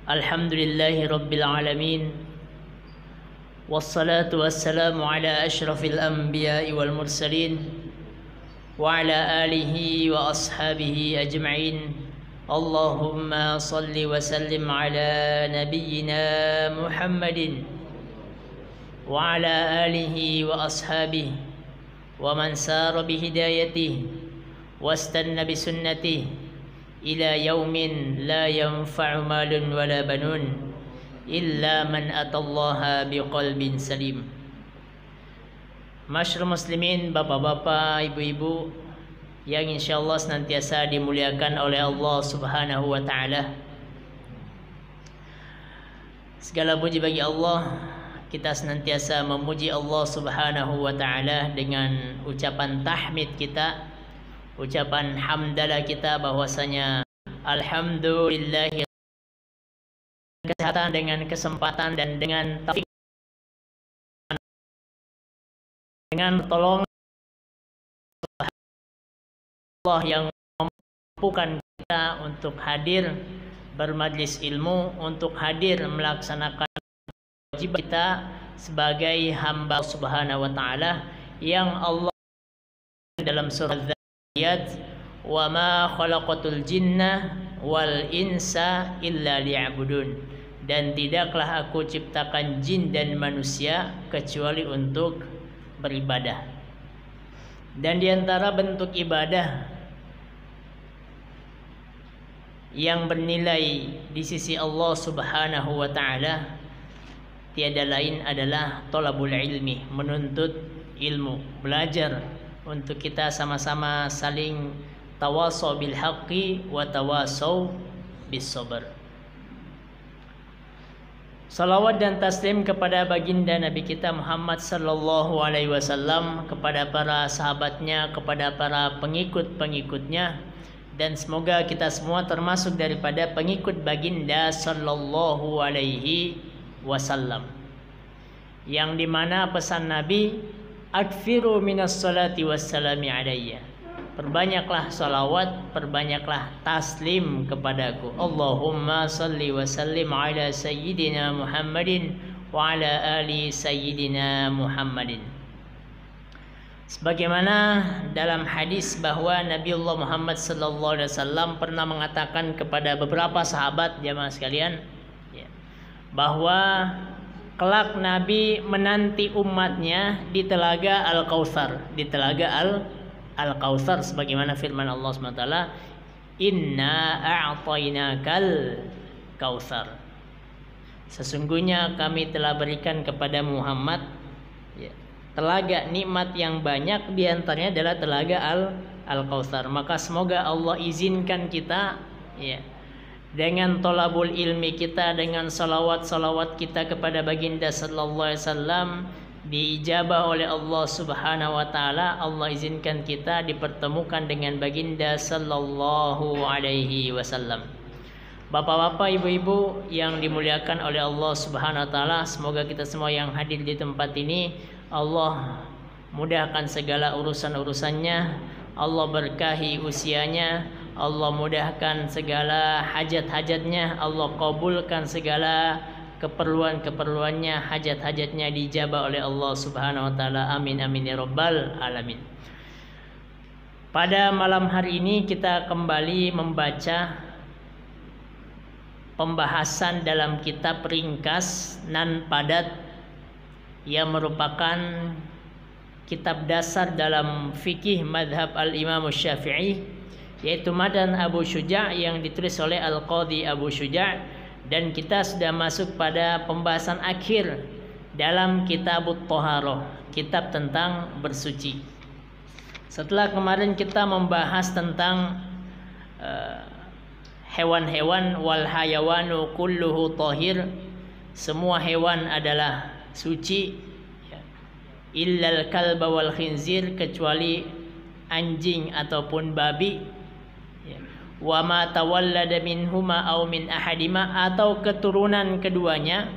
Alhamdulillahi Rabbil Alamin. Wassalatu wassalamu ala ashrafil anbiya'i wal mursalin wa ala alihi wa ashabihi ajma'in. Allahumma salli wa sallim ala nabiyyina Muhammadin wa ala alihi wa ashabihi wa man sara bihidayatihi wastanna bisunnatihi ila yaumin la yanfa'u malun wala banun illa man atallaha biqalbin salim. Masyarul muslimin, bapak-bapak, ibu-ibu yang insyaallah senantiasa dimuliakan oleh Allah Subhanahu wa taala. Segala puji bagi Allah. Kita senantiasa memuji Allah Subhanahu wa taala dengan ucapan tahmid kita, ucapan hamdalah kita, bahwasanya alhamdulillah, kesehatan, dengan kesempatan dan dengan taufik, dengan pertolongan Allah yang memampukan kita untuk hadir bermajlis ilmu, untuk hadir melaksanakan wajib kita sebagai hamba Subhanahu wa taala yang Allah dalam surah wa ma khalaqatul jinna wal insa illa liya'budun, dan tidaklah aku ciptakan jin dan manusia kecuali untuk beribadah. Dan diantara bentuk ibadah yang bernilai di sisi Allah Subhanahu wa taala tiada lain adalah thalabul ilmi, menuntut ilmu, belajar, untuk kita sama-sama saling tawasau bil haqqi wa tawasau bis sabr. Salawat dan taslim kepada baginda Nabi kita Muhammad sallallahu alaihi wasallam, kepada para sahabatnya, kepada para pengikut-pengikutnya, dan semoga kita semua termasuk daripada pengikut baginda sallallahu alaihi wasallam, yang dimana pesan Nabi, akfiru minas salati wassalami alayya, perbanyaklah salawat, perbanyaklah taslim kepadaku. Allahumma salli wa sallim ala sayyidina Muhammadin wa ala ali sayyidina Muhammadin. Sebagaimana dalam hadis bahwa Nabiullah Muhammad sallallahu alaihi wasallam pernah mengatakan kepada beberapa sahabat, jamaah sekalian, bahwa kelak Nabi menanti umatnya di telaga Al-Kautsar, di telaga Al-Kautsar, sebagaimana firman Allah SWT, inna a'tainakal kautsar, sesungguhnya kami telah berikan kepada Muhammad telaga nikmat yang banyak, diantaranya adalah telaga Al-Kautsar. Maka semoga Allah izinkan kita dengan tolabul ilmi kita, dengan salawat-salawat kita kepada baginda sallallahu alaihi wasallam, diijabah oleh Allah Subhanahu wa taala. Allah izinkan kita dipertemukan dengan baginda sallallahu alaihi wasallam. Bapak-bapak, ibu-ibu yang dimuliakan oleh Allah Subhanahu wa taala, semoga kita semua yang hadir di tempat ini Allah mudahkan segala urusan-urusannya, Allah berkahi usianya, Allah mudahkan segala hajat-hajatnya, Allah kabulkan segala keperluan-keperluannya, hajat-hajatnya dijabah oleh Allah Subhanahu wa taala. Amin amin ya rabbal alamin. Pada malam hari ini kita kembali membaca pembahasan dalam kitab ringkas nan padat yang merupakan kitab dasar dalam fikih madhab al-Imam Syafi'i, yaitu Madan Abu Syuja' yang ditulis oleh Al-Qadhi Abu Syuja', dan kita sudah masuk pada pembahasan akhir dalam Kitabut Thaharah, kitab tentang bersuci. Setelah kemarin kita membahas tentang hewan-hewan, wal hayawanu kulluhu tahir, semua hewan adalah suci, illal kalba wal khinzir, kecuali anjing ataupun babi, wa ma tawallada minhuma aw min ahadima, atau keturunan keduanya.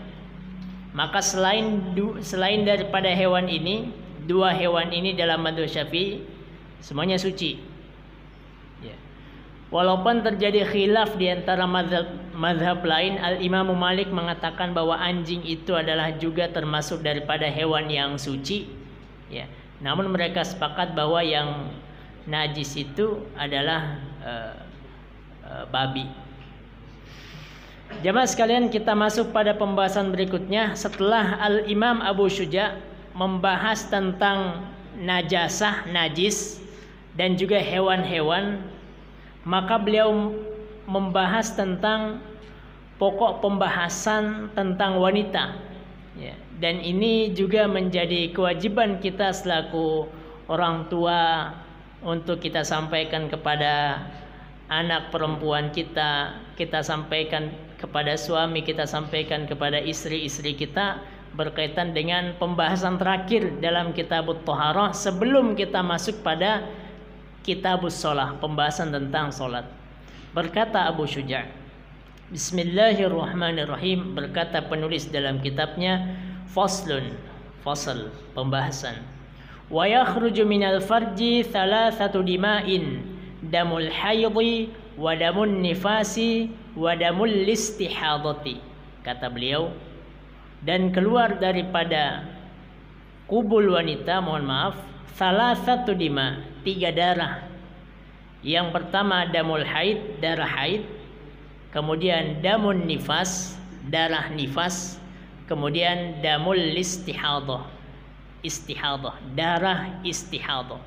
Maka selain daripada hewan ini, dua hewan ini dalam madzhab Syafi'i semuanya suci. Walaupun terjadi khilaf di antara mazhab lain, Al-Imam Malik mengatakan bahwa anjing itu adalah juga termasuk daripada hewan yang suci. Ya. Namun mereka sepakat bahwa yang najis itu adalah babi. Jamaah sekalian, kita masuk pada pembahasan berikutnya. Setelah Al-Imam Abu Syuja membahas tentang najasah, najis, dan juga hewan-hewan, maka beliau membahas tentang pokok pembahasan tentang wanita. Ya, dan ini juga menjadi kewajiban kita selaku orang tua untuk kita sampaikan kepada anak perempuan kita, kita sampaikan kepada suami, kita sampaikan kepada istri-istri kita berkaitan dengan pembahasan terakhir dalam Kitabut Thaharah sebelum kita masuk pada Kitabus Shalah, pembahasan tentang salat. Berkata Abu Syuja', Bismillahirrahmanirrahim, berkata penulis dalam kitabnya, faslun, fasal, pembahasan. Wa yakhruju minal farji thalathatu dima'in, damul haydhi wa damun nifasi wa damul istihadati. Kata beliau, dan keluar daripada kubul wanita, mohon maaf, thalathatu dima, 3 darah. Yang pertama damul haid, darah haid. Kemudian damun nifas, darah nifas. Kemudian damul istihadah, istihadah, darah istihadah.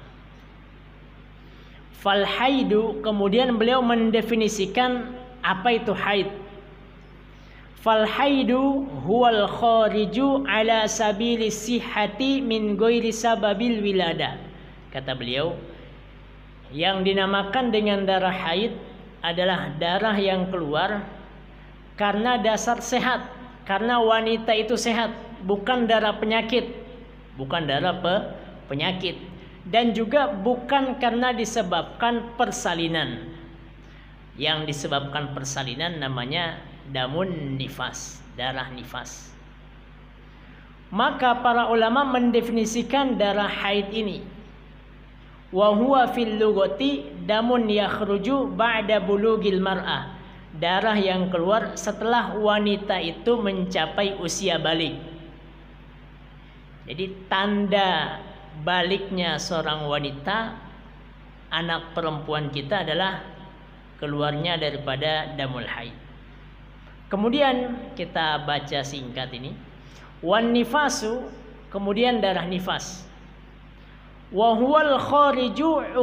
Fal haidu, kemudian beliau mendefinisikan apa itu haid. Fal haidu huwal khariju ala sabili sihhati min ghairi sababil wilada. Kata beliau, yang dinamakan dengan darah haid adalah darah yang keluar karena dasar sehat, karena wanita itu sehat, bukan darah penyakit, bukan darah penyakit, dan juga bukan karena disebabkan persalinan. Yang disebabkan persalinan namanya damun nifas, darah nifas. Maka para ulama mendefinisikan darah haid ini, wa huwa fil lughati damun yakhruju ba'da bulugil mar'ah, darah yang keluar setelah wanita itu mencapai usia balik. Jadi tanda baliknya seorang wanita, anak perempuan kita, adalah keluarnya daripada damul haid. Kemudian kita baca singkat ini, wan nifasu, kemudian darah nifas. Wa huwal khariju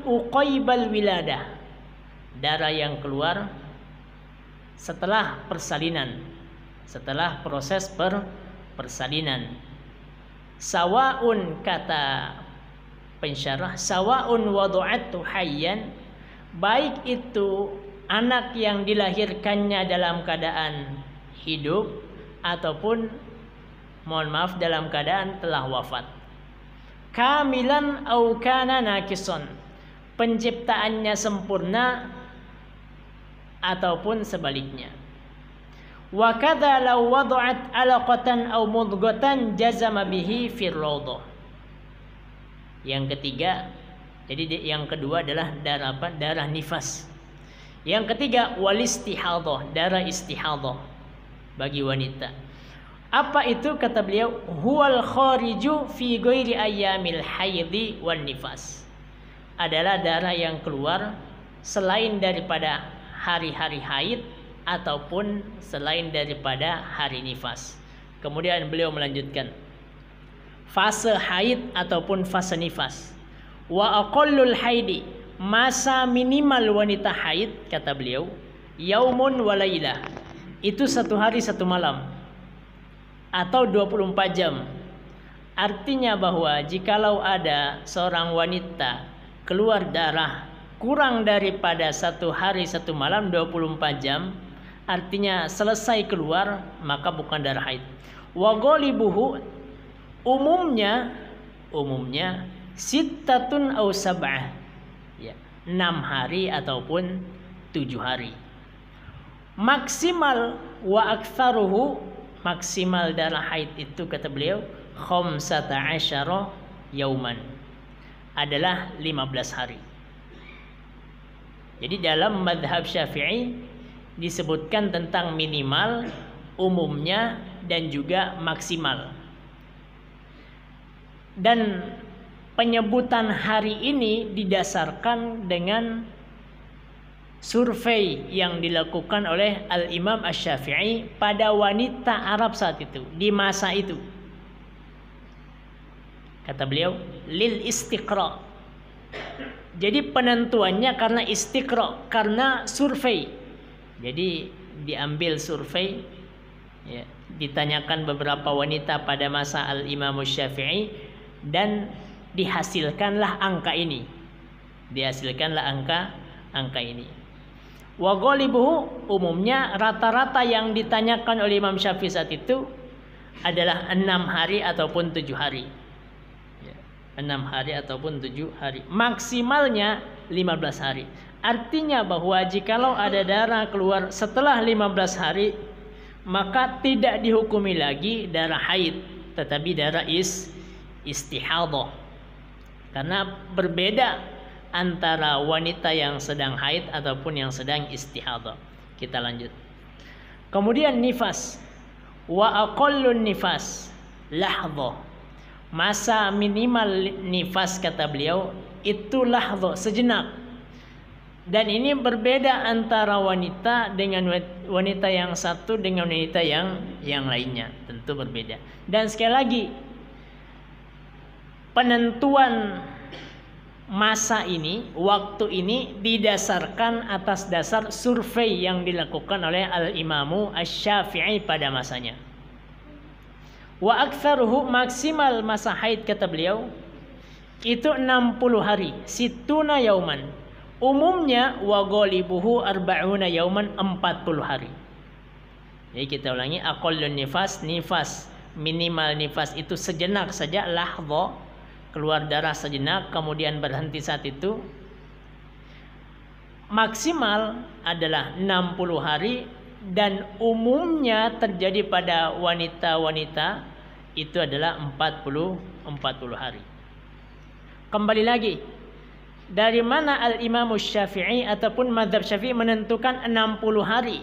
uqaibal wiladah, darah yang keluar setelah persalinan, setelah proses persalinan. Sawaun, kata pensyarah, sawaun wadu'atu hayyan, baik itu anak yang dilahirkannya dalam keadaan hidup ataupun, mohon maaf, dalam keadaan telah wafat. Kamilan au kana nakison, penciptaannya sempurna ataupun sebaliknya. Wa kadza law wada'at alaqatan aw mudghatan jazama bihi fir rawdah. Yang ketiga, jadi yang kedua adalah darah apa? Darah nifas. Yang ketiga wal istihadah, darah istihadah bagi wanita. Apa itu? Kata beliau, huwal khariju fi ghairi ayyamil haidhi wan nifas, adalah darah yang keluar selain daripada hari-hari haid ataupun selain daripada hari nifas. Kemudian beliau melanjutkan, fase haid ataupun fase nifas. Wa aqallul haidi, masa minimal wanita haid, kata beliau, yaumun wa lailah, itu 1 hari 1 malam atau 24 jam. Artinya bahwa jikalau ada seorang wanita keluar darah kurang daripada 1 hari 1 malam 24 jam, artinya selesai keluar, maka bukan darah haid. Wa ghalibuhu, umumnya sittatun aw sab'ah, ya, 6 hari ataupun 7 hari. Maksimal wa aktsaruhu, maksimal darah haid itu, kata beliau, 15 yauman, adalah 15 hari. Jadi dalam mazhab Syafi'i disebutkan tentang minimal, umumnya, dan juga maksimal. Dan penyebutan hari ini didasarkan dengan survei yang dilakukan oleh Al-Imam Asy-Syafi'i pada wanita Arab saat itu, di masa itu. Kata beliau, lil istiqra. Jadi penentuannya karena istiqra, karena survei. Jadi diambil survei, ya, ditanyakan beberapa wanita pada masa Al-Imam Syafi'i dan dihasilkanlah angka ini. Dihasilkanlah angka ini. Wa ghalibuhu, umumnya rata-rata yang ditanyakan oleh Imam Syafi'i saat itu adalah 6 hari ataupun 7 hari. 6 hari ataupun 7 hari. Maksimalnya 15 hari. Artinya bahwa jikalau ada darah keluar setelah 15 hari, maka tidak dihukumi lagi darah haid, tetapi darah istihadah. Karena berbeda antara wanita yang sedang haid ataupun yang sedang istihadah. Kita lanjut. Kemudian nifas. Wa aqallun nifas lahdhah. Masa minimal nifas, kata beliau, itu lahdhah, sejenak. Dan ini berbeda antara wanita dengan wanita yang satu dengan wanita yang lainnya, tentu berbeda. Dan sekali lagi, penentuan masa ini, waktu ini didasarkan atas dasar survei yang dilakukan oleh Al-Imamu Asy-Syafi'i pada masanya. Wa aktsaruhu, maksimal masa haid, kata beliau, itu 60 hari, situna yauman. Umumnya wa ghalibuhu arba'una yauman, 40 hari. Jadi kita ulangi, aqallun nifas, nifas, minimal nifas itu sejenak saja, lahdhah, keluar darah sejenak kemudian berhenti saat itu. Maksimal adalah 60 hari dan umumnya terjadi pada wanita-wanita itu adalah 40 hari. Kembali lagi, dari mana Al-Imam Syafi'i ataupun mazhab Syafi'i menentukan 60 hari?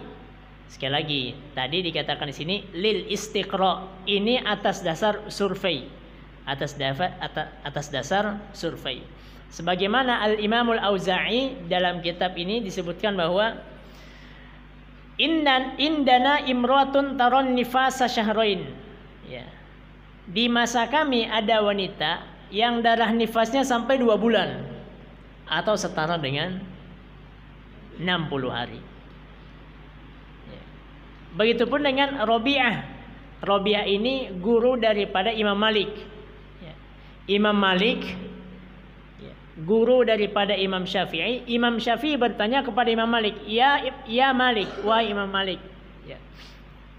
Sekali lagi, tadi dikatakan di sini lil istiqra, ini atas dasar survei. Atas dasar survei. Sebagaimana Al-Imam Al-Auza'i dalam kitab ini disebutkan bahwa indana imratun taron nifasa syahrain. Ya. Di masa kami ada wanita yang darah nifasnya sampai 2 bulan atau setara dengan 60 hari. Ya. Begitupun dengan Rabi'ah. Rabi'ah ini guru daripada Imam Malik. Ya. Imam Malik, ya, guru daripada Imam Syafi'i. Imam Syafi'i bertanya kepada Imam Malik, ya Malik, wahai Imam Malik. Ya.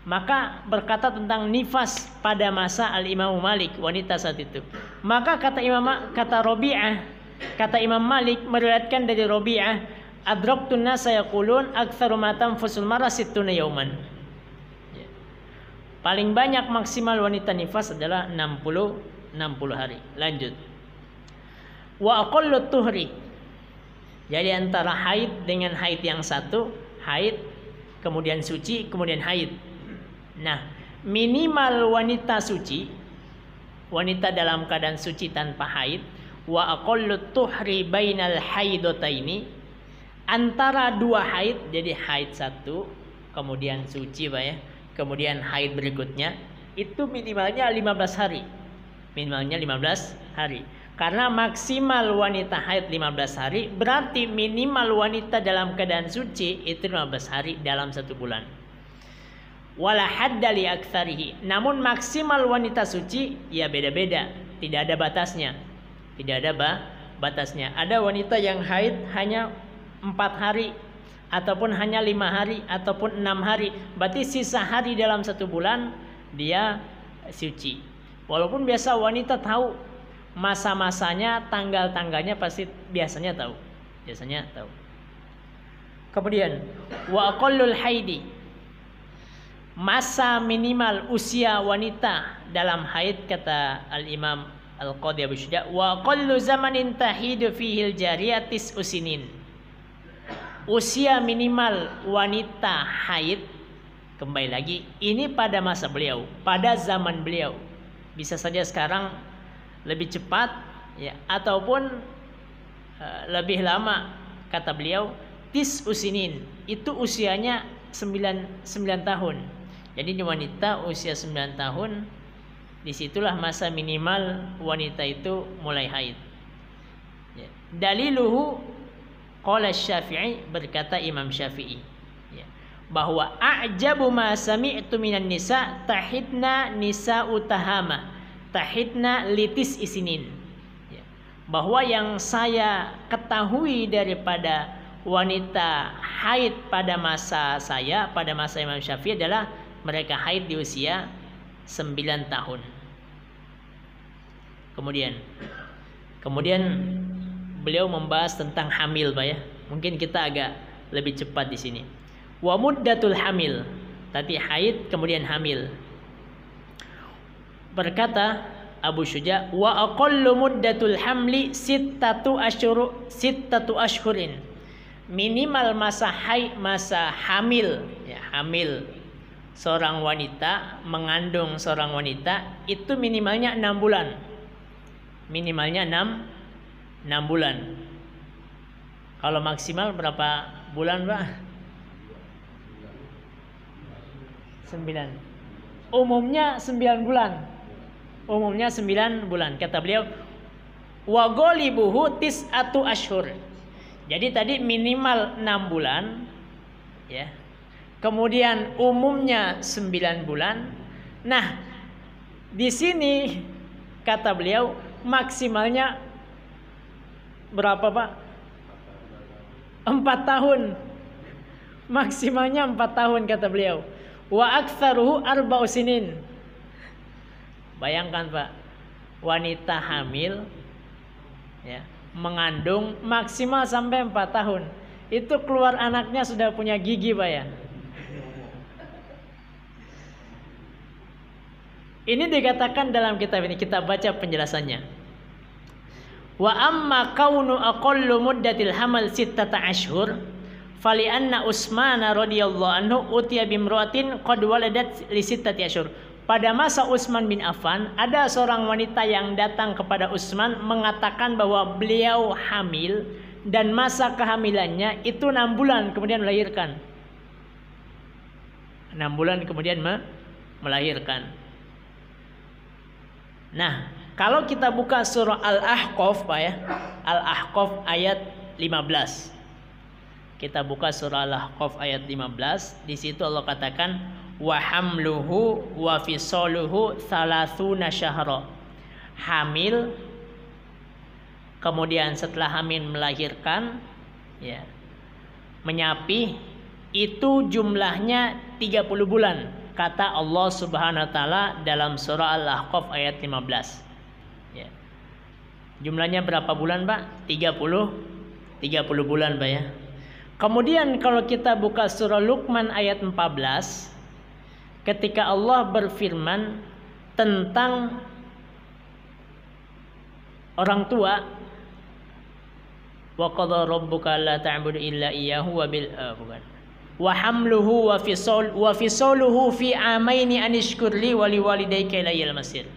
Maka berkata tentang nifas pada masa Al-Imam Malik, wanita saat itu. Maka kata Rabi'ah, kata Imam Malik meriwayatkan dari Rabi'ah, adraktun nasa yaqulun aktsaru ma tanfusul mar'a sittuna yauman. Ya. Paling banyak maksimal wanita nifas adalah 60 hari. Lanjut. Wa aqallut tuhri. Jadi antara haid dengan haid yang satu, haid kemudian suci kemudian haid. Nah, minimal wanita suci, wanita dalam keadaan suci tanpa haid, wa aqallut tuhri bainal haidataini, antara 2 haid, jadi haid 1 kemudian suci, Pak ya. Kemudian haid berikutnya itu minimalnya 15 hari. Minimalnya 15 hari. Karena maksimal wanita haid 15 hari, berarti minimal wanita dalam keadaan suci itu 15 hari dalam 1 bulan. Wala hadda li aktsarihi. Namun maksimal wanita suci ya beda-beda, tidak ada batasnya. Tidak ada batasnya. Ada wanita yang haid hanya 4 hari ataupun hanya 5 hari ataupun 6 hari. Berarti sisa hari dalam 1 bulan dia suci. Walaupun biasa wanita tahu masa-masanya, tanggal-tanggalnya pasti biasanya tahu. Kemudian wa aqallul haidi, masa minimal usia wanita dalam haid, kata Al-Imam Al-Qadhi Abu Syuja, wa aqallu zamanin tahidu fihi al-jariyatis usinin. usia minimal wanita haid, kembali lagi ini pada masa beliau, pada zaman beliau. Bisa saja sekarang lebih cepat ya, ataupun lebih lama. Kata beliau, tis usinin, itu usianya 9 tahun. Jadi di wanita usia 9 tahun, disitulah masa minimal wanita itu mulai haid. Ya. Daliluhu qala Syafi'i, berkata Imam Syafi'i, ya, bahwa a'jabu ma sami'tu minan nisa tahidna nisa'u tahama tahidna litis isinin. Ya. Bahwa yang saya ketahui daripada wanita haid pada masa saya, pada masa Imam Syafi'i adalah mereka haid di usia 9 tahun. Kemudian beliau membahas tentang hamil, Pak ya. Mungkin kita agak lebih cepat di sini. Wa muddatul hamil. Tadi haid, kemudian hamil. Berkata Abu Syuja, wa aqallu muddatul hamli sittatu ashhurin. Minimal masa haid, masa hamil, ya, hamil seorang wanita, mengandung seorang wanita itu minimalnya 6 bulan. Minimalnya 6 bulan. Kalau maksimal berapa bulan, Pak? 9. Umumnya 9 bulan. Umumnya 9 bulan. Kata beliau, wa ghalibuhu tis'atu ashhur. Jadi tadi minimal 6 bulan, ya. Kemudian umumnya 9 bulan. Nah, di sini kata beliau maksimalnya berapa, Pak? 4 tahun. Maksimalnya 4 tahun kata beliau. Wa aktsaruhu 4 sinin. Bayangkan, Pak, wanita hamil ya, mengandung maksimal sampai 4 tahun. Itu keluar anaknya sudah punya gigi, Pak ya. Ini dikatakan dalam kitab ini, kita baca penjelasannya. Wa amma kaunu aqallu muddatil hamal 6 ashhur fali anna Utsman radhiyallahu anhu utiya bimra'atin qad waladat li 6 ashhur. Pada masa Utsman bin Affan, ada seorang wanita yang datang kepada Utsman mengatakan bahwa beliau hamil dan masa kehamilannya itu 6 bulan kemudian melahirkan. 6 bulan kemudian melahirkan. Nah, kalau kita buka surah Al-Ahqaf, Pak ya, Al-Ahqaf ayat 15. Kita buka surah Al-Ahqaf ayat 15. Di situ Allah katakan, wa hamluhu wa fisaluhu 30 syahra. Hamil, kemudian setelah hamil melahirkan, ya, menyapih, itu jumlahnya 30 bulan. Kata Allah Subhanahu wa taala dalam surah Al-Ahqaf ayat 15. Ya. Jumlahnya berapa bulan, Pak? 30 bulan, Pak ya. Kemudian kalau kita buka surah Luqman ayat 14, ketika Allah berfirman tentang orang tua, wa qadha rabbuka alla ta'budu illa iyyahu wa bil wa hamluhu wa fisaluhu fi amaini anishkurli wa liwalidayka ilayal masir.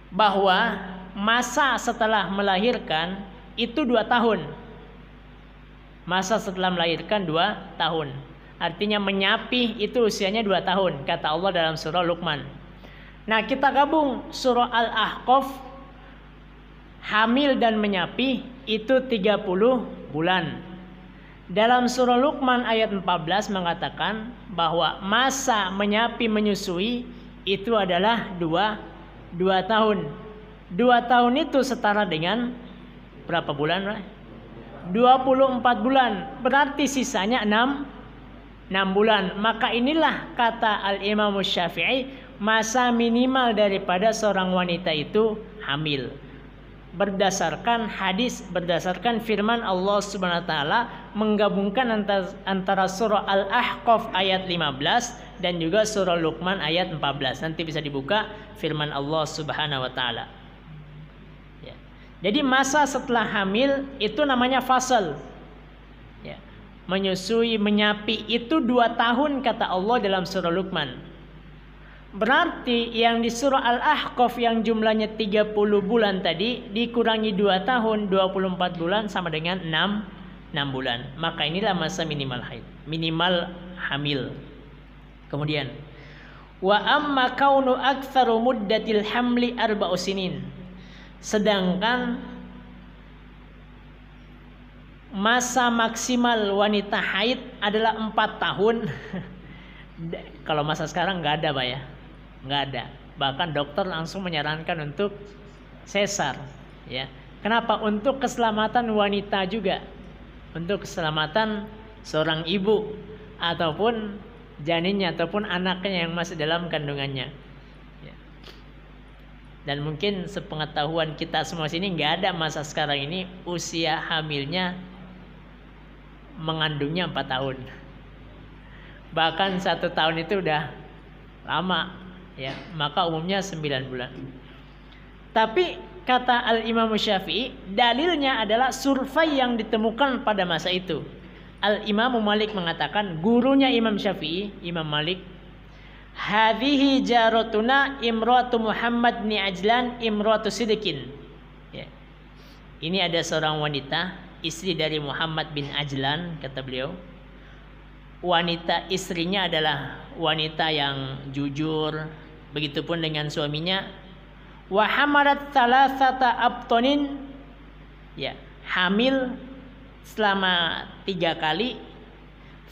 Bahwa masa setelah melahirkan itu 2 tahun. Masa setelah melahirkan 2 tahun. Artinya menyapih itu usianya 2 tahun, kata Allah dalam surah Luqman. Nah, kita gabung surah Al-Ahqaf, hamil dan menyapih itu 30 bulan. Dalam surah Luqman ayat 14 mengatakan bahwa masa menyapih menyusui itu adalah 2 tahun. 2 tahun itu setara dengan berapa bulan? 24 bulan. Berarti sisanya 6 bulan. Maka inilah kata Al-Imam Syafi'i, masa minimal daripada seorang wanita itu hamil. Berdasarkan hadis, berdasarkan firman Allah Subhanahu wa taala, menggabungkan antara surah Al-Ahqaf ayat 15 dan juga surah Luqman ayat 14. Nanti bisa dibuka firman Allah Subhanahu wa taala. Ya. Jadi masa setelah hamil itu namanya fasal. Ya. menyusui, menyapi itu 2 tahun kata Allah dalam surah Luqman. Berarti yang di surah Al-Ahqaf yang jumlahnya 30 bulan tadi dikurangi 2 tahun, 24 bulan sama dengan 6 bulan. Maka inilah masa minimal haid, minimal hamil. Kemudian wa amma kaunu aktsaru muddatil hamli 4 sinin. Sedangkan masa maksimal wanita haid adalah 4 tahun. Kalau masa sekarang nggak ada, Pak ya, nggak ada. Bahkan dokter langsung menyarankan untuk sesar, ya. Kenapa? Untuk keselamatan wanita juga, untuk keselamatan seorang ibu ataupun janinnya ataupun anaknya yang masih dalam kandungannya. Ya. Dan mungkin sepengetahuan kita semua sini nggak ada masa sekarang ini usia hamilnya mengandungnya 4 tahun. Bahkan 1 tahun itu udah lama, ya. Maka umumnya 9 bulan. Tapi kata Al-Imam Syafi'i, dalilnya adalah survei yang ditemukan pada masa itu. Al-Imam Malik mengatakan, gurunya Imam Syafi'i, Imam Malik, hadhihi jaratuna imratu Muhammad bin Ajlan imratu Sidqin. Ya. Ini ada seorang wanita, istri dari Muhammad bin Ajlan, kata beliau. Wanita istrinya adalah wanita yang jujur, begitupun dengan suaminya. Wa hamalat thalathata abtonin, ya, hamil selama 3 kali,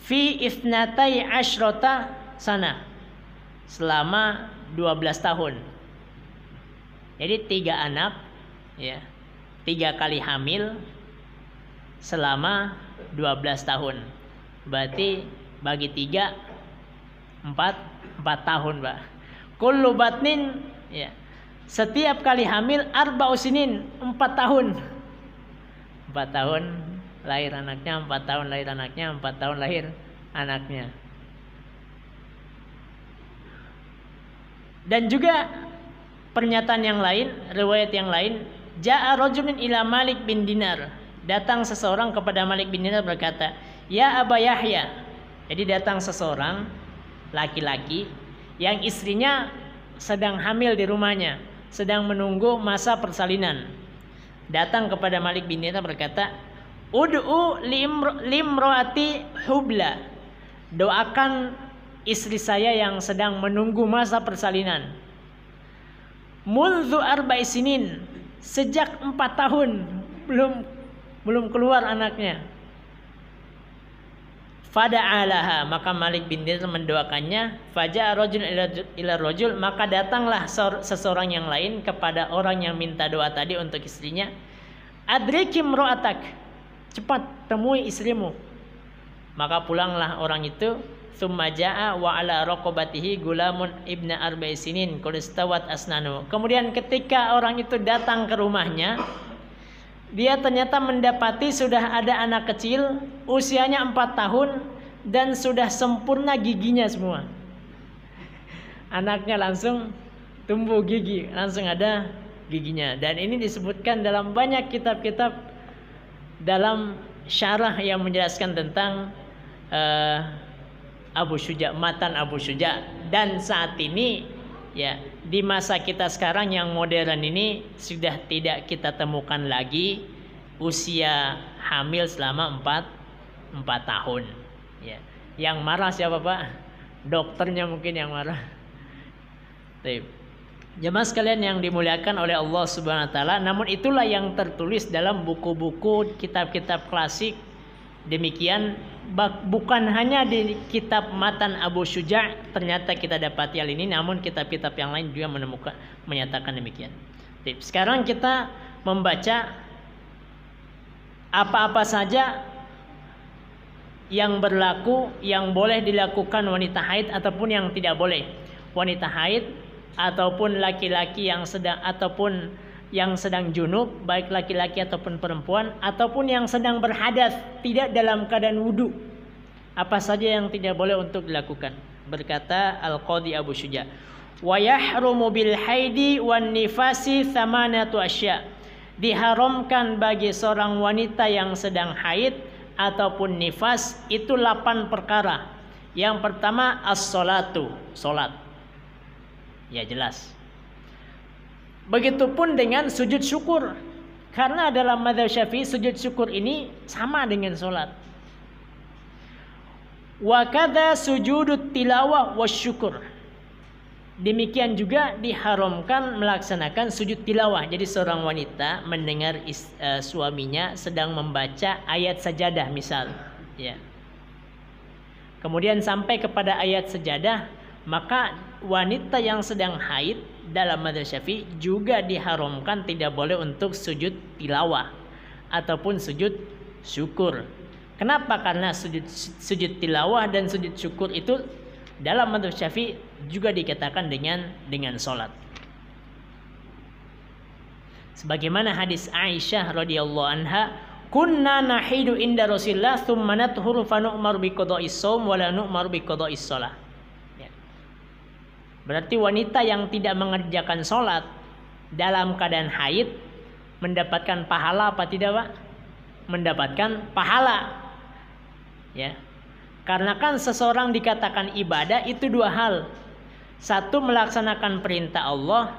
fi isnatai asyrota sana, selama 12 tahun. Jadi 3 anak, ya, 3 kali hamil selama 12 tahun. Berarti bagi 3 4 tahun, Pak. Kullu batnin, ya, setiap kali hamil 4 sinin, 4 tahun. 4 tahun lahir anaknya, 4 tahun lahir anaknya, 4 tahun lahir anaknya. Dan juga pernyataan yang lain, riwayat yang lain, ja'a rajulun ila Malik bin Dinar. Datang seseorang kepada Malik bin Dinar berkata, "Ya Aba Yahya." Jadi datang seseorang laki-laki yang istrinya sedang hamil di rumahnya, sedang menunggu masa persalinan. Datang kepada Malik bin Dinar berkata, "Ud'u limroati hubla." Doakan istri saya yang sedang menunggu masa persalinan. Mulzu 4 sinin, sejak 4 tahun belum keluar anaknya. Fada'alaha, maka Malik bin Dinar mendoakannya. Faja'a rajul ila rajul, maka datanglah seseorang yang lain kepada orang yang minta doa tadi untuk istrinya. Adrikim ro'atak, cepat temui istrimu. Maka pulanglah orang itu. Tsumma ja'a wa ala raqabatihi gulamun ibna 4 sinin qad istawat asnanu. Kemudian ketika orang itu datang ke rumahnya, dia ternyata mendapati sudah ada anak kecil usianya 4 tahun dan sudah sempurna giginya semua. Anaknya langsung tumbuh gigi, langsung ada giginya. Dan ini disebutkan dalam banyak kitab-kitab dalam syarah yang menjelaskan tentang Abu Syuja, matan Abu Syuja. Dan saat ini, ya, di masa kita sekarang yang modern ini sudah tidak kita temukan lagi usia hamil selama 4 tahun. Ya. Yang marah siapa, Pak? Dokternya mungkin yang marah. Baik. Jemaah sekalian yang dimuliakan oleh Allah Subhanahu wa taala, namun itulah yang tertulis dalam buku-buku kitab-kitab klasik. Demikian bukan hanya di kitab Matan Abu Syuja ternyata kita dapati hal ini, namun kitab-kitab yang lain juga menyatakan demikian. Sekarang kita membaca apa-apa saja yang berlaku, yang boleh dilakukan wanita haid ataupun yang tidak boleh. Wanita haid ataupun laki-laki yang sedang junub, baik laki-laki ataupun perempuan, ataupun yang sedang berhadas tidak dalam keadaan wudu. Apa saja yang tidak boleh untuk dilakukan? Berkata Al-Qadhi Abu Syuja, "Wa yahrumu bil haidi wan nifasi thamanatu asya." Diharamkan bagi seorang wanita yang sedang haid ataupun nifas itu 8 perkara. Yang pertama as-sholatu, salat. Ya jelas. Begitupun dengan sujud syukur. Karena dalam mazhab Syafi'i sujud syukur ini sama dengan salat. Wa kadza sujudut tilawah wasyukur. Demikian juga diharamkan melaksanakan sujud tilawah. Jadi seorang wanita mendengar suaminya sedang membaca ayat sajadah misal, ya. Kemudian sampai kepada ayat sajadah, maka wanita yang sedang haid dalam mazhab Syafi'i juga diharamkan tidak boleh untuk sujud tilawah ataupun sujud syukur. Kenapa? Karena sujud tilawah dan sujud syukur itu dalam mazhab Syafi'i juga dikatakan dengan salat. Sebagaimana hadis Aisyah radhiyallahu anha, kunna nahidu inda Rasulillah tsumma nathuru fa nu'maru bi qada'is shaum wa la nu'maru bi qada'is shalah. Ya. Berarti wanita yang tidak mengerjakan salat dalam keadaan haid mendapatkan pahala apa tidak, Pak? Mendapatkan pahala. Ya. Karena kan seseorang dikatakan ibadah itu 2 hal. Satu, melaksanakan perintah Allah,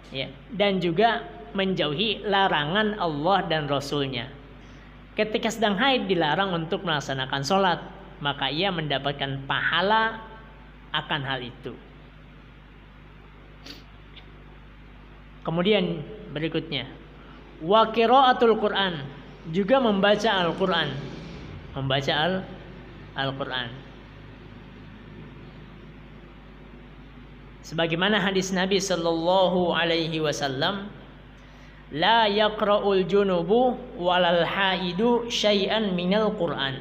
ya, dan juga menjauhi larangan Allah dan Rasulnya. Ketika sedang haid dilarang untuk melaksanakan sholat, maka ia mendapatkan pahala akan hal itu. Kemudian berikutnya, wa qiraatul Quran, juga membaca Al-Quran. Membaca Al-Quran. Sebagaimana hadis Nabi sallallahu alaihi wasallam, la yaqra'ul junubu walal haidu syai'an minal Quran.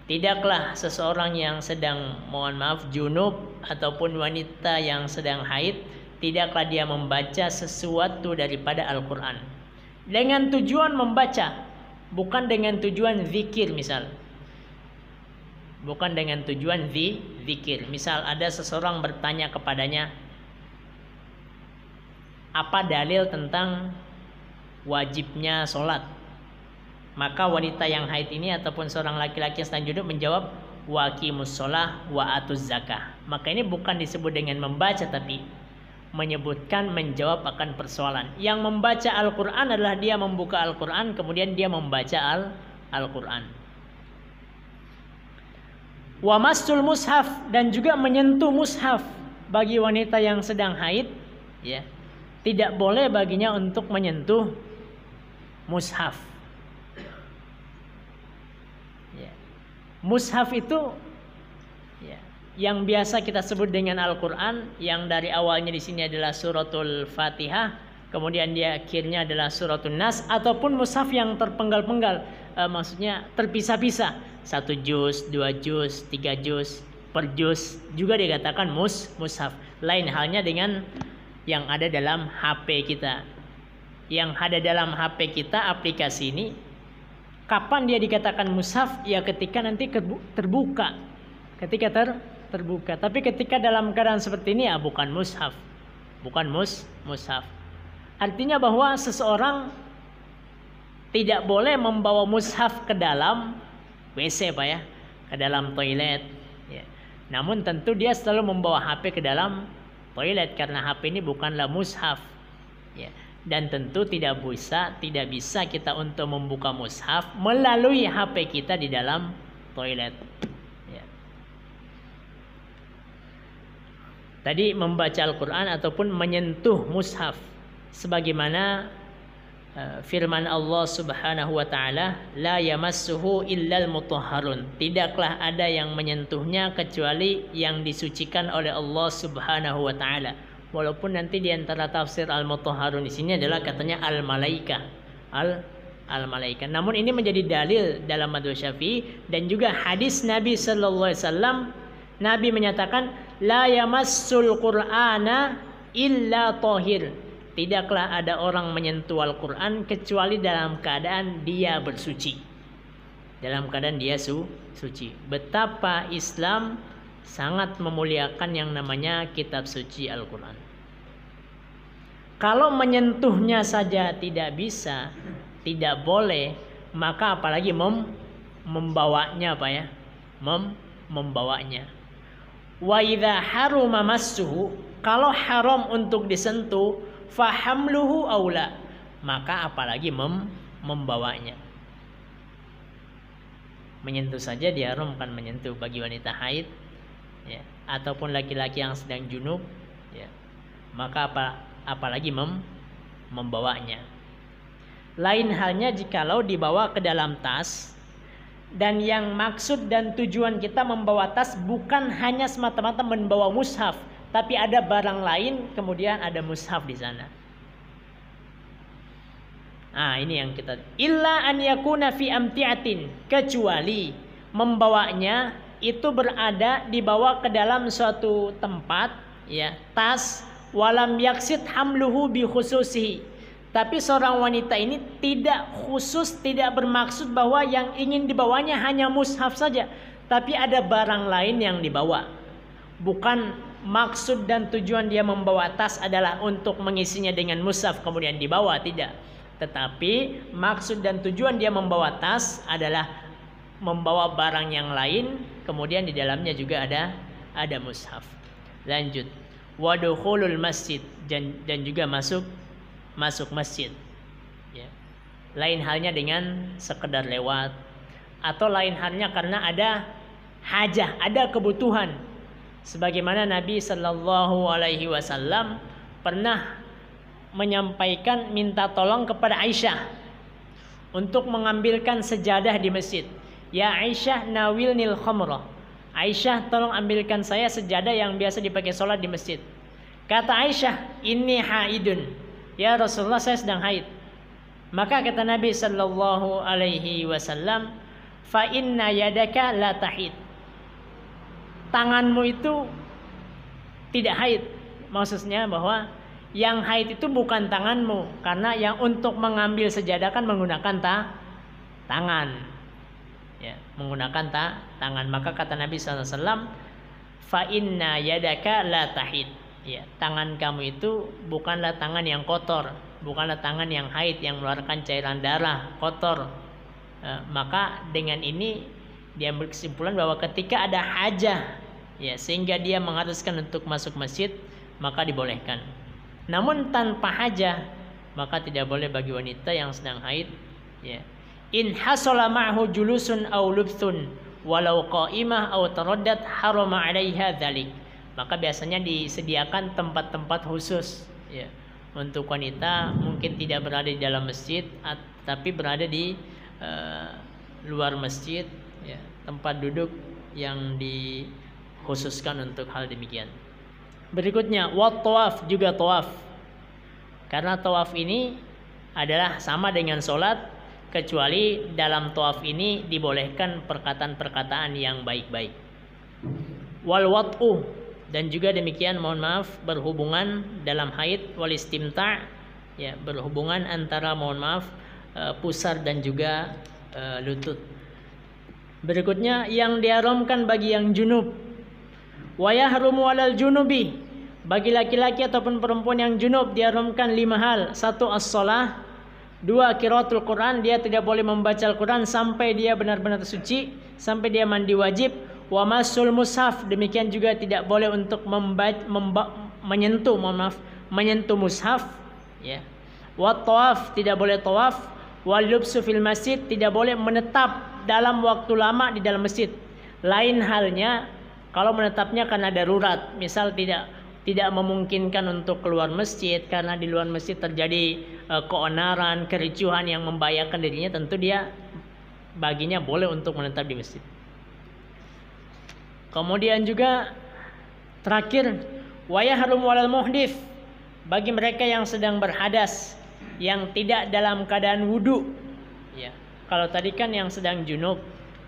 Tidaklah seseorang yang sedang, mohon maaf, junub ataupun wanita yang sedang haid, tidaklah dia membaca sesuatu daripada Al-Quran. Dengan tujuan membaca, bukan dengan tujuan zikir misal. Bukan dengan tujuan zikir. Misal ada seseorang bertanya kepadanya, apa dalil tentang wajibnya sholat? Maka wanita yang haid ini ataupun seorang laki-laki yang sedang junub menjawab, waqimus sholah wa atuz zakah. Maka ini bukan disebut dengan membaca, tapi menyebutkan menjawab akan persoalan. Yang membaca Al-Quran adalah dia membuka Al-Quran, kemudian dia membaca Al-Quran. Wa massul mushaf, dan juga menyentuh mushaf. Bagi wanita yang sedang haid, ya, tidak boleh baginya untuk menyentuh mushaf. Ya. Mushaf itu, ya, yang biasa kita sebut dengan Al-Quran, yang dari awalnya di sini adalah suratul Fatihah, kemudian di akhirnya adalah suratul Nas, ataupun mushaf yang terpenggal-penggal, maksudnya terpisah-pisah, 1 juz, 2 juz, 3 juz, per juz, juga dikatakan mushaf. Lain halnya dengan yang ada dalam HP kita. Yang ada dalam HP kita, aplikasi ini, kapan dia dikatakan mushaf? Ya ketika nanti terbuka. Ketika terbuka. Tapi ketika dalam keadaan seperti ini, ya bukan mushaf. Bukan mushaf. Artinya bahwa seseorang tidak boleh membawa mushaf ke dalam WC, Pak, ya, ke dalam toilet, ya. Namun tentu dia selalu membawa HP ke dalam toilet, karena HP ini bukanlah mushaf, ya. Dan tentu tidak bisa kita untuk membuka mushaf melalui HP kita di dalam toilet, ya. Tadi membaca Al-Quran ataupun menyentuh mushaf, sebagaimana firman Allah Subhanahu wa taala, la yamassuhu illal mutahharun. Tidaklah ada yang menyentuhnya kecuali yang disucikan oleh Allah Subhanahu wa taala. Walaupun nanti di antara tafsir al-mutahharun di sini adalah katanya al-malaika. Al-malaika. Namun ini menjadi dalil dalam mazhab Syafi'i dan juga hadis Nabi sallallahu alaihi wasallam. Nabi menyatakan la yamassul Qur'ana illa tahir. Tidaklah ada orang menyentuh Al-Quran kecuali dalam keadaan dia bersuci. Dalam keadaan dia suci. Betapa Islam sangat memuliakan yang namanya kitab suci Al-Quran. Kalau menyentuhnya saja tidak bisa, tidak boleh, maka apalagi membawanya apa ya? Membawanya. Wa idza haruma massuhu, kalau haram untuk disentuh, fahamluhu aula, maka apalagi membawanya. Menyentuh saja diharamkan menyentuh bagi wanita haid, ya, ataupun laki-laki yang sedang junub, ya, maka apalagi membawanya. Lain halnya jikalau dibawa ke dalam tas, dan yang maksud dan tujuan kita membawa tas bukan hanya semata-mata membawa mushaf, tapi ada barang lain, kemudian ada mushaf di sana. Nah, ini yang kita, illa an yakuna fi amtiatin, kecuali membawanya itu berada dibawa ke dalam suatu tempat, ya, tas, walam yaksid hamluhu bi khususihi, tapi seorang wanita ini tidak khusus, tidak bermaksud bahwa yang ingin dibawanya hanya mushaf saja, tapi ada barang lain yang dibawa. Bukan maksud dan tujuan dia membawa tas adalah untuk mengisinya dengan mushaf kemudian dibawa, tidak. Tetapi maksud dan tujuan dia membawa tas adalah membawa barang yang lain, kemudian di dalamnya juga ada mushaf. Lanjut, wadukhulul masjid, dan juga masuk masjid, ya. Lain halnya dengan sekedar lewat, atau lain halnya karena ada hajah, ada kebutuhan. Sebagaimana Nabi Shallallahu Alaihi Wasallam pernah menyampaikan minta tolong kepada Aisyah untuk mengambilkan sejadah di masjid. Ya Aisyah, nawilnil khamra, Aisyah tolong ambilkan saya sejadah yang biasa dipakai sholat di masjid. Kata Aisyah, inni haidun, ya Rasulullah saya sedang haid. Maka kata Nabi Sallallahu Alaihi Wasallam, fa inna yadaka la tahid, tanganmu itu tidak haid. Maksudnya bahwa yang haid itu bukan tanganmu, karena yang untuk mengambil sejadah kan menggunakan tangan, ya, menggunakan tangan. Maka kata Nabi SAW, fa inna yadaka la tahid, ya, tangan kamu itu bukanlah tangan yang kotor, bukanlah tangan yang haid, yang mengeluarkan cairan darah kotor. Maka dengan ini dia ambil kesimpulan bahwa ketika ada hajah, ya, sehingga dia mengharuskan untuk masuk masjid, maka dibolehkan. Namun tanpa hajah, maka tidak boleh bagi wanita yang sedang haid, ya. In hasala ma'hu julusun aw lubthun walau qa'imah aw taraddat harama 'alaiha dzalik. Maka biasanya disediakan tempat-tempat khusus, ya, untuk wanita mungkin tidak berada di dalam masjid, tapi berada di luar masjid, ya, tempat duduk yang dikhususkan untuk hal demikian. Berikutnya, wat tawaf, juga tawaf. Karena tawaf ini adalah sama dengan sholat, kecuali dalam tawaf ini dibolehkan perkataan-perkataan yang baik-baik. Wal wat'u, dan juga demikian, mohon maaf, berhubungan dalam haid, wal istimta', ya, berhubungan antara, mohon maaf, pusar dan juga lutut. Berikutnya, yang diharamkan bagi yang junub. Wa yahrumu 'alal junubi, bagi laki-laki ataupun perempuan yang junub diharamkan 5 hal. 1 as-shalah, 2 qiraatul Quran, dia tidak boleh membaca Al-Quran sampai dia benar-benar suci, sampai dia mandi wajib. Wa masul mushaf, demikian juga tidak boleh untuk menyentuh mushaf, ya. Wa tawaf, tidak boleh tawaf. Wal lubsu fil masjid, tidak boleh menetap dalam waktu lama di dalam masjid. Lain halnya kalau menetapnya karena darurat, misal tidak memungkinkan untuk keluar masjid karena di luar masjid terjadi keonaran, kericuhan yang membahayakan dirinya, tentu dia baginya boleh untuk menetap di masjid. Kemudian juga terakhir, wa yahrumu 'alal muhdits, bagi mereka yang sedang berhadas, yang tidak dalam keadaan wudu, ya. Kalau tadi kan yang sedang junub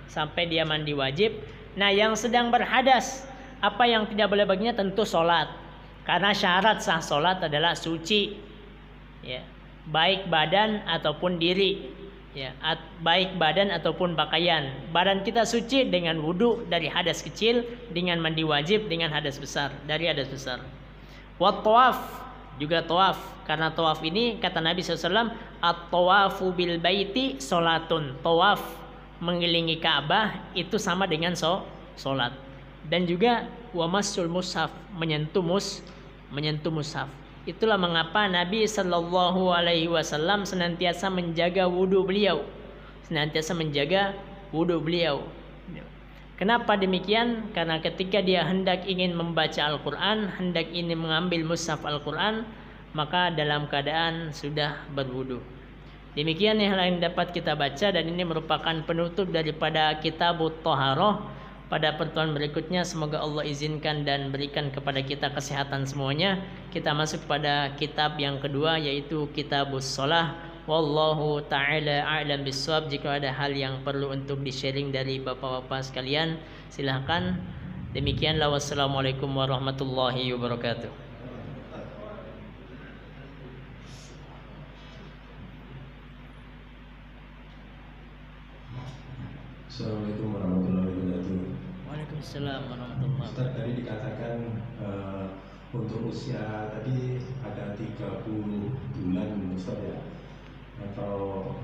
sampai dia mandi wajib. Nah, yang sedang berhadas, apa yang tidak boleh baginya? Tentu sholat, karena syarat sah sholat adalah suci, ya, baik badan ataupun diri, ya, baik badan ataupun pakaian. Badan kita suci dengan wudu dari hadas kecil, dengan mandi wajib dengan hadas besar, dari hadas besar. Wat tawaf, juga tawaf, karena tawaf ini kata Nabi SAW, at-tawafu bil baiti sholatun, tawaf mengelilingi Ka'bah itu sama dengan sholat. Dan juga wa massul mushaf, menyentuh mushaf. Itulah mengapa Nabi Shallallahu Alaihi Wasallam senantiasa menjaga wudhu beliau. Kenapa demikian? Karena ketika dia hendak ingin membaca Al-Quran, hendak ingin mengambil mushaf Al-Quran, maka dalam keadaan sudah berwudhu. Demikian yang lain dapat kita baca, dan ini merupakan penutup daripada Kitabut Thaharah. Pada pertemuan berikutnya semoga Allah izinkan dan berikan kepada kita kesehatan semuanya. Kita masuk pada kitab yang kedua, yaitu Kitabus Shalah. Wallahu ta'ala a'lam bissawab. Jika ada hal yang perlu untuk di-sharing dari bapak-bapak sekalian, silahkan. Demikianlah, wassalamualaikum warahmatullahi wabarakatuh. Assalamualaikum warahmatullahi wabarakatuh. Waalaikumsalam warahmatullahi wabarakatuh. Ustaz, tadi dikatakan untuk usia tadi ada 30 bulan Ustaz ya, atau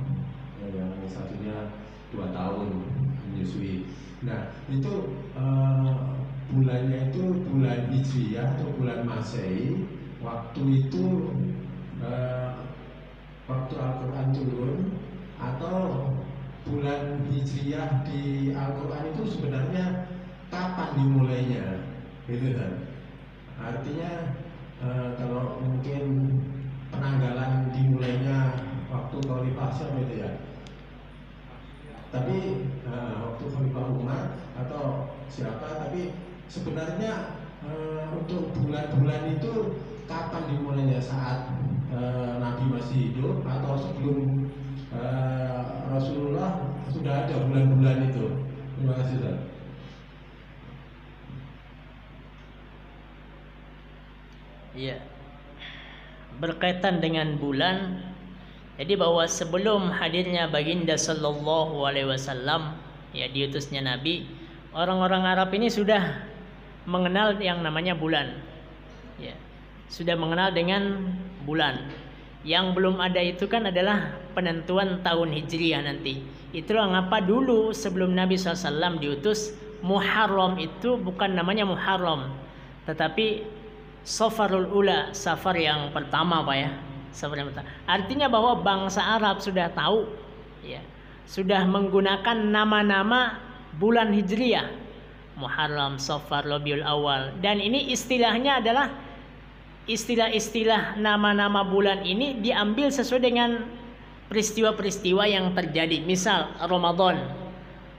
yang satunya 2 tahun menyusui. Nah itu bulannya itu bulan Hijriah atau bulan Masehi. Waktu itu waktu Al-Quran turun, atau bulan Hijriah di Al-Quran itu sebenarnya kapan dimulainya, gitu kan? Artinya kalau mungkin penanggalan dimulainya waktu Khalifah Syam gitu ya, tapi waktu Khalifah Umar atau siapa, tapi sebenarnya untuk bulan-bulan itu kapan dimulainya, saat Nabi masih hidup atau sebelum Rasulullah sudah ada bulan-bulan itu? Terima kasih Ustaz. Iya. Berkaitan dengan bulan, jadi bahwa sebelum hadirnya baginda Sallallahu Alaihi Wasallam, ya diutusnya Nabi, orang-orang Arab ini sudah mengenal yang namanya bulan, ya, sudah mengenal dengan bulan. Yang belum ada itu kan adalah penentuan tahun Hijriah nanti. Itulah mengapa dulu sebelum Nabi SAW diutus, Muharram itu bukan namanya Muharram, tetapi Safarul Ula, safar yang pertama Pak ya. Safar yang pertama. Artinya bahwa bangsa Arab sudah tahu, ya, sudah menggunakan nama-nama bulan Hijriah, Muharram, Safar, Rabiul Awal. Dan ini istilahnya adalah istilah-istilah nama-nama bulan ini diambil sesuai dengan peristiwa-peristiwa yang terjadi. Misal Ramadan.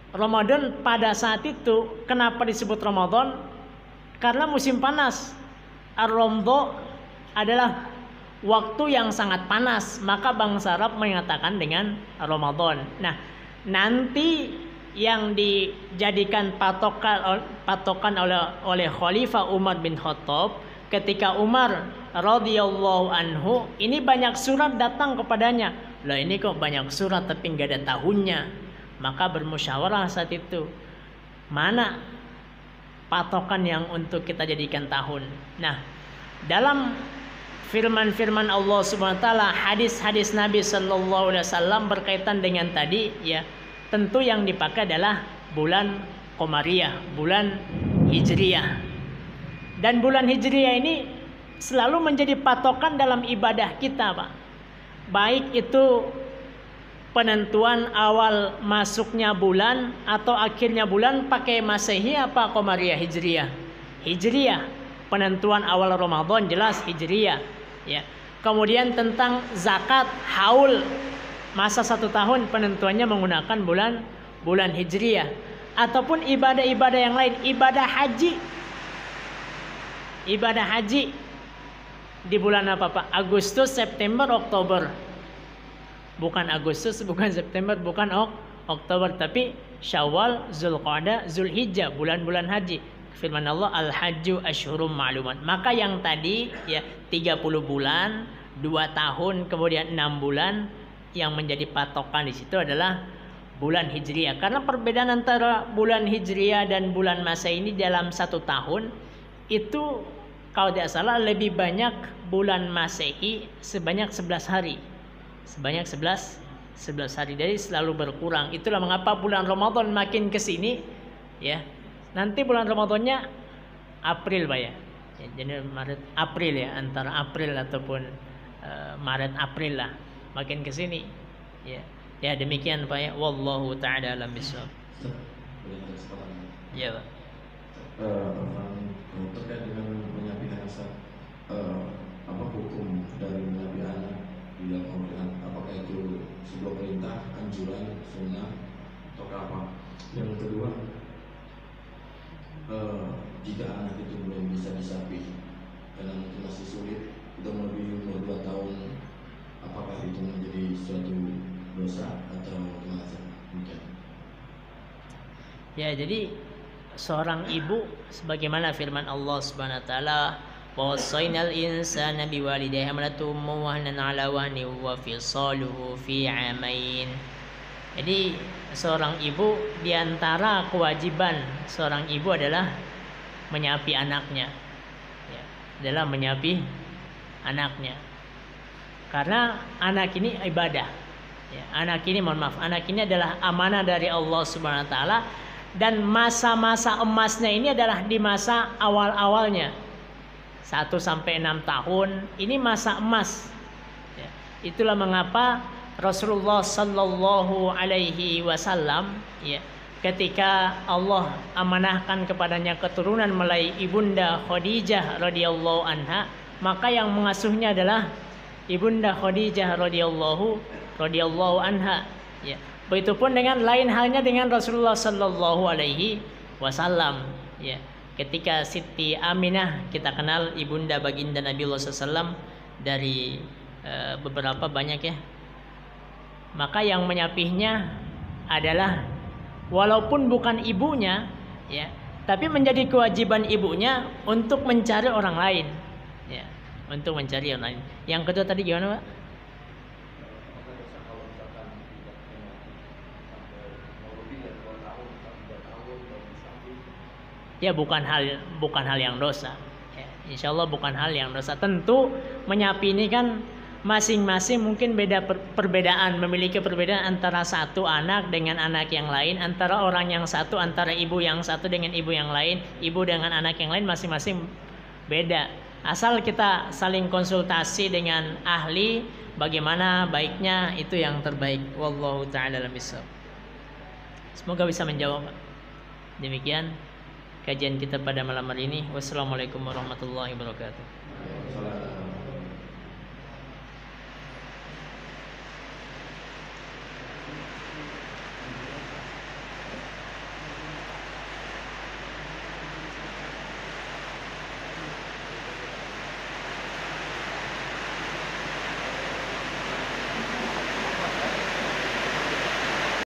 Ramadan pada saat itu kenapa disebut Ramadan? Karena musim panas. Ar-Ramdha adalah waktu yang sangat panas, maka bangsa Arab mengatakan dengan Ramadan. Nah, nanti yang dijadikan patokan oleh Khalifah Umar bin Khattab, ketika Umar radhiyallahu anhu, ini banyak surat datang kepadanya. Lah ini kok banyak surat tapi nggak ada tahunnya. Maka bermusyawarah saat itu, mana patokan yang untuk kita jadikan tahun. Nah, dalam firman-firman Allah Subhanahu wa taala, hadis-hadis Nabi sallallahu alaihi wasallam berkaitan dengan tadi, ya, tentu yang dipakai adalah bulan Qamariyah, bulan Hijriyah. Dan bulan Hijriyah ini selalu menjadi patokan dalam ibadah kita, Pak. Baik itu penentuan awal masuknya bulan atau akhirnya bulan pakai Masehi apa Qamariyah, Hijriyah. Hijriyah, penentuan awal Ramadan jelas Hijriyah, ya. Kemudian tentang zakat, haul, masa 1 tahun penentuannya menggunakan bulan Hijriyah. Ataupun ibadah-ibadah yang lain, ibadah haji di bulan apa Pak? Agustus, September, Oktober. Bukan Agustus, bukan September, bukan Oktober, tapi Syawal, Zulqa'dah, Zulhijjah, bulan-bulan haji. Firman Allah, Al-Hajju Ashhurum Ma'lumat. Maka yang tadi, ya, 30 bulan, 2 tahun, kemudian 6 bulan, yang menjadi patokan di situ adalah bulan Hijriyah. Karena perbedaan antara bulan Hijriyah dan bulan Masehi ini dalam 1 tahun itu, kalau tidak salah, lebih banyak bulan Masehi sebanyak 11 hari. Sebanyak 11 11 hari dari selalu berkurang. Itulah mengapa bulan Ramadan makin kesini ya. Nanti bulan Ramadannya April Pak ya. Jadi Maret April ya, antara April ataupun Maret April lah. Makin kesini ya. Ya demikian Pak ya. Wallahu taala alam bisawab. Ya Pak. Terkait dengan menyapi anak, apa hukum dari menyapi anak di dalam Al-Quran? Apakah itu sebuah perintah, anjuran, sunnah, atau apa? Yang kedua, jika anak itu belum bisa disapi karena mungkin masih sulit, sudah melebihi umur 2 tahun, apakah itu menjadi suatu dosa atau macam? Mungkin. Ya, jadi seorang ibu sebagaimana firman Allah Subhanahu wa taala, "Wasainal insana biwalidayhi hamalatu ummuhu wahnan 'ala wahnin wa fisaluhu fi 'amain." Jadi seorang ibu, diantara kewajiban seorang ibu adalah menyapi anaknya, ya, adalah menyapi anaknya. Karena anak ini ibadah, ya, anak ini anak ini adalah amanah dari Allah Subhanahu wa taala. Dan masa-masa emasnya ini adalah di masa awal-awalnya 1 sampai 6 tahun. Ini masa emas ya. Itulah mengapa Rasulullah Sallallahu Alaihi Wasallam ya, ketika Allah amanahkan kepadanya keturunan melalui ibunda Khadijah radhiyallahu anha, maka yang mengasuhnya adalah ibunda Khadijah radhiyallahu anha ya. Begitupun dengan lain halnya dengan Rasulullah Sallallahu Alaihi Wasallam. Ya, ketika Siti Aminah, kita kenal ibunda baginda Nabi SAW dari beberapa banyak ya. Maka yang menyapihnya adalah walaupun bukan ibunya, ya, tapi menjadi kewajiban ibunya untuk mencari orang lain. Ya, untuk mencari orang lain. Yang kedua tadi gimana Pak? Ya bukan hal yang dosa ya, insya Allah bukan hal yang dosa. Tentu menyapi ini kan masing-masing mungkin memiliki perbedaan antara satu anak dengan anak yang lain, antara orang yang satu, antara ibu yang satu dengan ibu yang lain, ibu dengan anak yang lain, masing-masing beda. Asal kita saling konsultasi dengan ahli bagaimana baiknya, itu yang terbaik. Wallahu ta'ala alam bissawab. Semoga bisa menjawab. Demikian kajian kita pada malam hari ini. Wassalamualaikum warahmatullahi wabarakatuh.